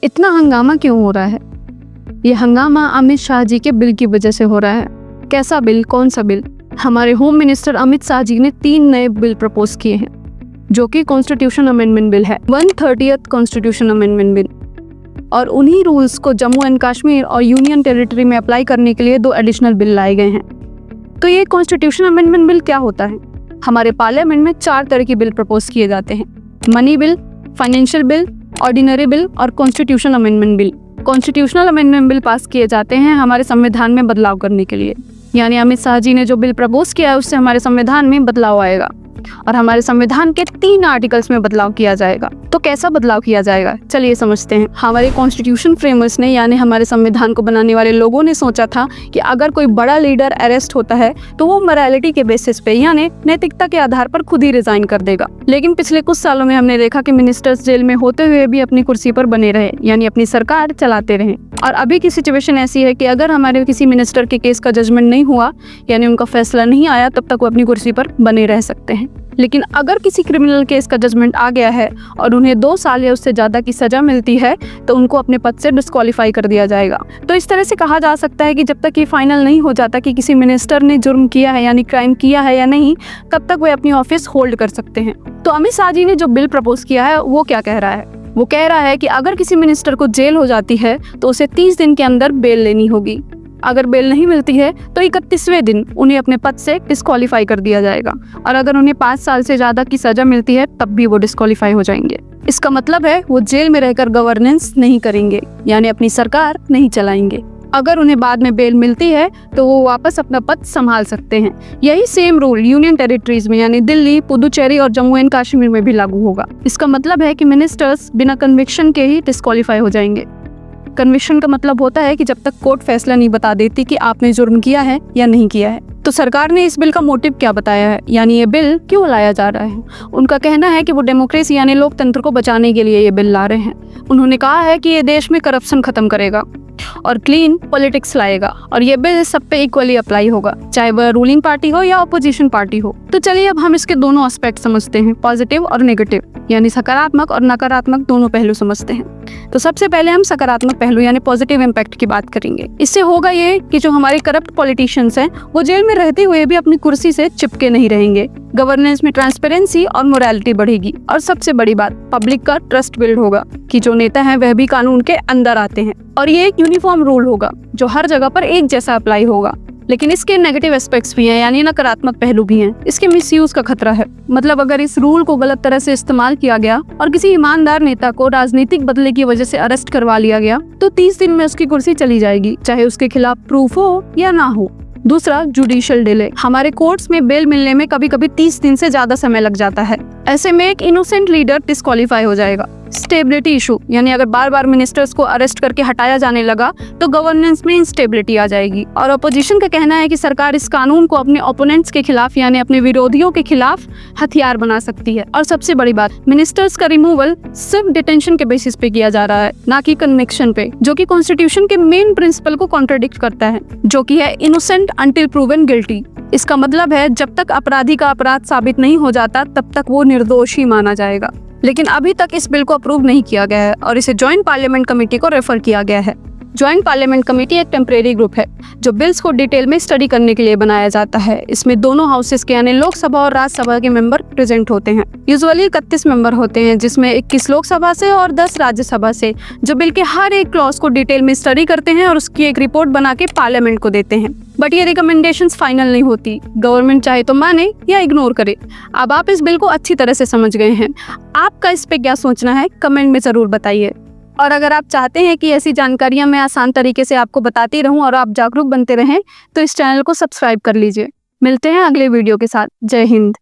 इतना हंगामा क्यों हो रहा है? ये हंगामा अमित शाह जी के बिल की वजह से हो रहा है। कैसा बिल? कौन सा बिल? हमारे होम मिनिस्टर अमित शाह जी ने 3 नए बिल प्रपोज किए हैं, जो कि कॉन्स्टिट्यूशन अमेंडमेंट बिल है, 130th कॉन्स्टिट्यूशन अमेंडमेंट बिल। और उन्हीं रूल्स को जम्मू एंड कश्मीर और यूनियन टेरिटरी में अप्लाई करने के लिए 2 एडिशनल बिल लाए गए हैं। तो ये कॉन्स्टिट्यूशन अमेंडमेंट बिल क्या होता है? हमारे पार्लियामेंट में 4 तरह के बिल प्रपोज किए जाते हैं: money bill, financial bill, ordinary bill और constitution amendment bill. Constitutional amendment bill pass किए जाते हैं हमारे संविधान में बदलाव करने के लिए, यानी अमित शाह जी ने जो बिल प्रपोज किया है उससे हमारे संविधान में बदलाव आएगा और हमारे संविधान के 3 आर्टिकल्स में बदलाव किया जाएगा। तो कैसा बदलाव किया जाएगा, चलिए समझते हैं। हमारे कॉन्स्टिट्यूशन फ्रेमर्स ने, यानी हमारे संविधान को बनाने वाले लोगों ने सोचा था कि अगर कोई बड़ा लीडर अरेस्ट होता है तो वो मोरालिटी के बेसिस पे, यानी नैतिकता के आधार पर खुद ही रिजाइन कर देगा। लेकिन पिछले कुछ सालों में हमने देखा कि मिनिस्टर्स जेल में होते हुए भी अपनी कुर्सी पर बने रहे, यानी अपनी सरकार चलाते रहे। और अभी की सिचुएशन ऐसी है कि अगर हमारे किसी मिनिस्टर के केस का जजमेंट नहीं हुआ, यानी उनका फैसला नहीं आया, तब तक वो अपनी कुर्सी पर बने रह सकते हैं। लेकिन अगर किसी क्रिमिनल केस का जजमेंट आ गया है और उन्हें 2 साल या उससे ज़्यादा की सज़ा मिलती है तो उनको अपने पद से डिस्क्वालीफाई कर दिया जाएगा। तो इस तरह से कहा जा सकता है कि जब तक ये फाइनल नहीं हो जाता कि किसी मिनिस्टर ने जुर्म किया है, यानी क्राइम किया है या नहीं, तब तक वे अपनी ऑफिस होल्ड कर सकते हैं। तो अमित शाह जी ने जो बिल प्रपोज किया है वो क्या कह रहा है? वो कह रहा है कि अगर किसी मिनिस्टर को जेल हो जाती है तो उसे 30 दिन के अंदर बेल लेनी होगी। अगर बेल नहीं मिलती है तो 31वें दिन उन्हें अपने पद से डिस्क्वालीफाई कर दिया जाएगा और अगर उन्हें 5 साल से ज़्यादा की सज़ा मिलती है तब भी वो डिस्क्वालीफाई हो जाएंगे। इसका मतलब है वो जेल में रहकर गवर्नेंस नहीं करेंगे, यानी अपनी सरकार नहीं चलाएंगे। अगर उन्हें बाद में बेल मिलती है तो वो वापस अपना पद संभाल सकते हैं। यही सेम रूल यूनियन टेरिटरीज में, यानी दिल्ली, पुदुचेरी और जम्मू एंड कश्मीर में भी लागू होगा। इसका मतलब है कि मिनिस्टर्स बिना कन्विक्शन के ही डिस्क्वालीफाई हो जाएंगे। कन्विक्शन का मतलब होता है कि जब तक कोर्ट फैसला नहीं बता देती कि आपने जुर्म किया है या नहीं किया है। तो सरकार ने इस बिल का मोटिव क्या बताया है, यानी ये बिल क्यों लाया जा रहा है? उनका कहना है कि वो डेमोक्रेसी यानी लोकतंत्र को बचाने के लिए ये बिल ला रहे हैं। उन्होंने कहा है कि ये देश में करप्शन खत्म करेगा और क्लीन पॉलिटिक्स लाएगा और ये बिल सब पे इक्वली अप्लाई होगा, चाहे वह रूलिंग पार्टी हो या अपोजिशन पार्टी हो। तो चलिए अब हम इसके दोनों एस्पेक्ट समझते हैं, पॉजिटिव और नेगेटिव, यानी सकारात्मक और नकारात्मक दोनों पहलू समझते हैं। तो सबसे पहले हम सकारात्मक पहलू यानी पॉजिटिव इम्पैक्ट की बात करेंगे। इससे होगा ये कि जो हमारे करप्ट पॉलिटिशियंस हैं वो जेल में रहते हुए भी अपनी कुर्सी से चिपके नहीं रहेंगे। गवर्नेंस में ट्रांसपेरेंसी और मोरालिटी बढ़ेगी और सबसे बड़ी बात, पब्लिक का ट्रस्ट बिल्ड होगा कि जो नेता हैं वह भी कानून के अंदर आते हैं और ये एक यूनिफॉर्म रूल होगा जो हर जगह पर एक जैसा अप्लाई होगा। लेकिन इसके नेगेटिव एस्पेक्ट्स भी हैं, यानी नकारात्मक पहलू भी हैं। इसके मिसयूज का खतरा है, मतलब अगर इस रूल को गलत तरह से इस्तेमाल किया गया और किसी ईमानदार नेता को राजनीतिक बदले की वजह से अरेस्ट करवा लिया गया तो 30 दिन में उसकी कुर्सी चली जाएगी, चाहे उसके खिलाफ प्रूफ हो या ना हो। दूसरा, जुडिशियल डिले। हमारे कोर्ट्स में बेल मिलने में कभी कभी 30 दिन से ज्यादा समय लग जाता है। ऐसे में एक इनोसेंट लीडर डिस्क्वालीफाई हो जाएगा। स्टेबिलिटी इशू, यानी अगर बार बार मिनिस्टर्स को अरेस्ट करके हटाया जाने लगा तो गवर्नेंस में इंस्टेबिलिटी आ जाएगी। और अपोजिशन का कहना है कि सरकार इस कानून को अपने ओपोनेंट्स के खिलाफ, यानी अपने विरोधियों के खिलाफ हथियार बना सकती है। और सबसे बड़ी बात, मिनिस्टर्स का रिमूवल सिर्फ डिटेंशन के बेसिस पे किया जा रहा है, ना कि कन्विक्शन पे, जो कि कॉन्स्टिट्यूशन के मेन प्रिंसिपल को कॉन्ट्रडिक्ट करता है, जो कि है इनोसेंट अंटिल प्रूवन गिल्टी। इसका मतलब है जब तक अपराधी का अपराध साबित नहीं हो जाता तब तक वो निर्दोष ही माना जाएगा। लेकिन अभी तक इस बिल को अप्रूव नहीं किया गया है और इसे ज्वाइंट पार्लियामेंट कमेटी को रेफर किया गया है। ज्वाइंट पार्लियामेंट कमेटी एक टेम्परेरी ग्रुप है जो बिल्स को डिटेल में स्टडी करने के लिए बनाया जाता है। इसमें दोनों हाउसेस के यानी लोकसभा और राज्यसभा के मेंबर प्रेजेंट होते हैं। यूजुअली 31 मेंबर होते हैं, जिसमें 21 लोकसभा से और 10 राज्यसभा से, जो बिल के हर एक क्लॉज को डिटेल में स्टडी करते हैं और उसकी एक रिपोर्ट बना के पार्लियामेंट को देते हैं। बट ये रिकमेंडेशंस फाइनल नहीं होती, गवर्नमेंट चाहे तो माने या इग्नोर करे। अब आप इस बिल को अच्छी तरह से समझ गए हैं, आपका इस पे क्या सोचना है कमेंट में जरूर बताइए। और अगर आप चाहते हैं कि ऐसी जानकारियां मैं आसान तरीके से आपको बताती रहूं और आप जागरूक बनते रहें तो इस चैनल को सब्सक्राइब कर लीजिए। मिलते हैं अगले वीडियो के साथ। जय हिंद।